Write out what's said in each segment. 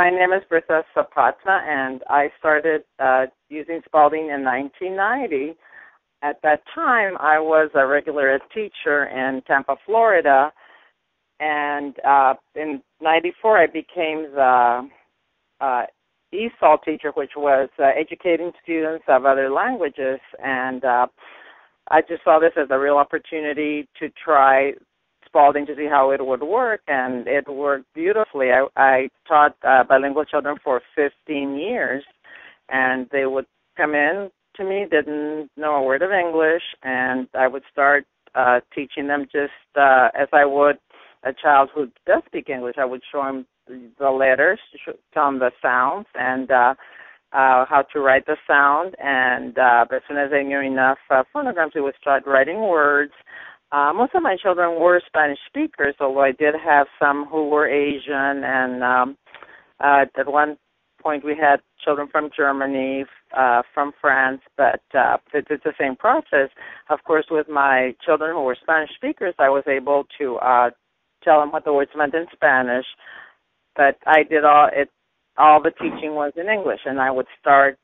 My name is Bertha Zapata, and I started using Spalding in 1990. At that time, I was a regular ed teacher in Tampa, Florida, and in 94 I became the ESOL teacher, which was educating students of other languages, and I just saw this as a real opportunity to try Spalding to see how it would work, and it worked beautifully. I taught bilingual children for 15 years, and they would come in to me, didn't know a word of English, and I would start teaching them just as I would a child who does speak English. I would show them the letters, tell them the sounds, and how to write the sound, and as soon as they knew enough phonograms, we would start writing words. Most of my children were Spanish speakers, although I did have some who were Asian, and at one point we had children from Germany, from France, but it's the same process. Of course, with my children who were Spanish speakers, I was able to tell them what the words meant in Spanish, but I did all the teaching was in English, and I would start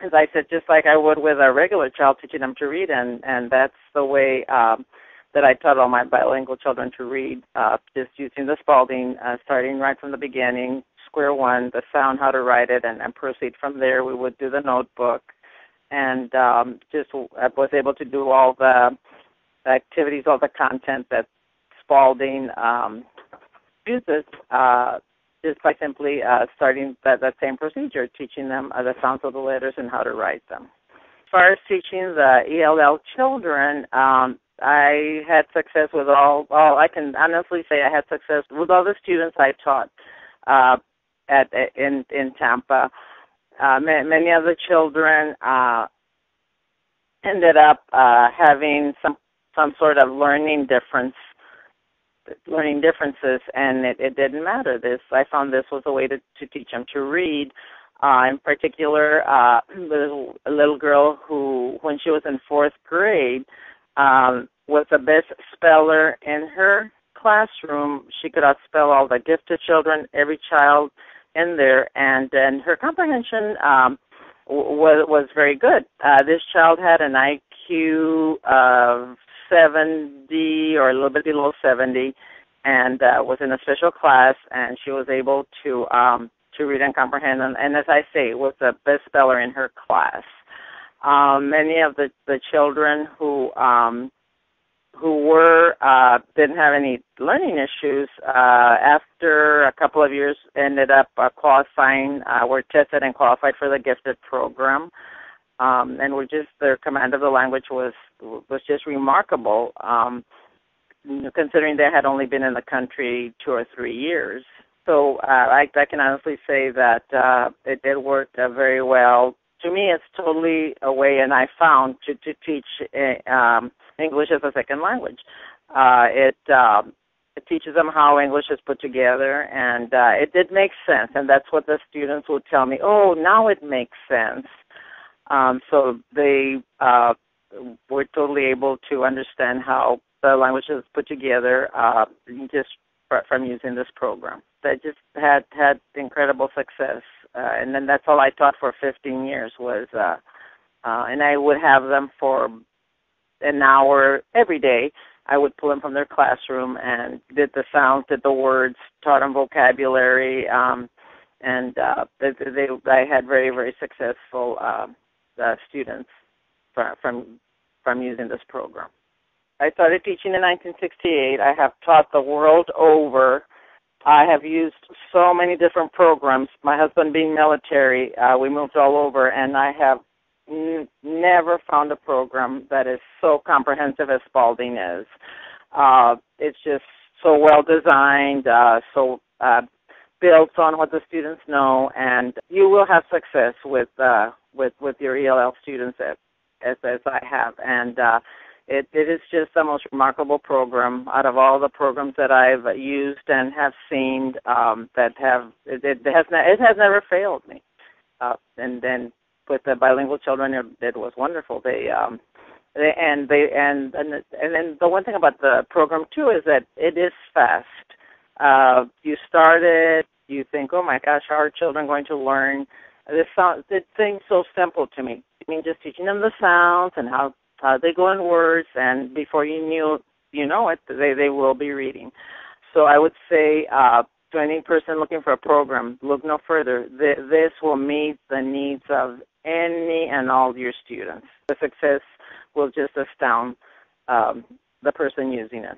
as I said, just like I would with a regular child, teaching them to read, and that's the way that I taught all my bilingual children to read, just using the Spalding, starting right from the beginning, square one, the sound, how to write it, and proceed from there. We would do the notebook, and just I was able to do all the activities, all the content that Spalding uses, just by simply starting that same procedure, teaching them the sounds of the letters and how to write them. As far as teaching the ELL children, I had success with all I can honestly say I had success with all the students I taught in Tampa. Many of the children ended up having some sort of learning differences, and it didn't matter. I found this was a way to teach them to read. In particular, there's a little girl who, when she was in 4th grade, was the best speller in her classroom. She could outspell all the gifted children, every child in there, and her comprehension was very good. This child had an IQ of 70 or a little bit below 70, and was in a special class, and she was able to read and comprehend, and as I say, was the best speller in her class. Many of the children who didn't have any learning issues, after a couple of years ended up qualifying, were tested and qualified for the gifted program. And their command of the language was just remarkable, considering they had only been in the country 2 or 3 years. So I can honestly say that it worked very well. To me, it's totally a way, and I found, to teach English as a second language. It teaches them how English is put together, and it did make sense, and that's what the students would tell me. Oh, now it makes sense. So they were totally able to understand how the language is put together just from using this program. They just had incredible success, and then that's all I taught for 15 years was, and I would have them for an hour every day. I would pull them from their classroom and did the sounds, did the words, taught them vocabulary, and I had very, very successful students from using this program. I started teaching in 1968. I have taught the world over. I have used so many different programs. My husband being military, we moved all over, and I have never found a program that is so comprehensive as Spalding is. It's just so well designed, so built on what the students know, and you will have success with your ELL students as I have. And it is just the most remarkable program out of all the programs that I've used and have seen it has never failed me. And then with the bilingual children, it was wonderful. And then the one thing about the program too is that it is fast. You start it, you think, oh my gosh, how are children going to learn? This thing's so simple to me. I mean, just teaching them the sounds and how they go in words, and before you know it, they will be reading. So I would say to any person looking for a program, look no further. This will meet the needs of any and all your students. The success will just astound the person using it.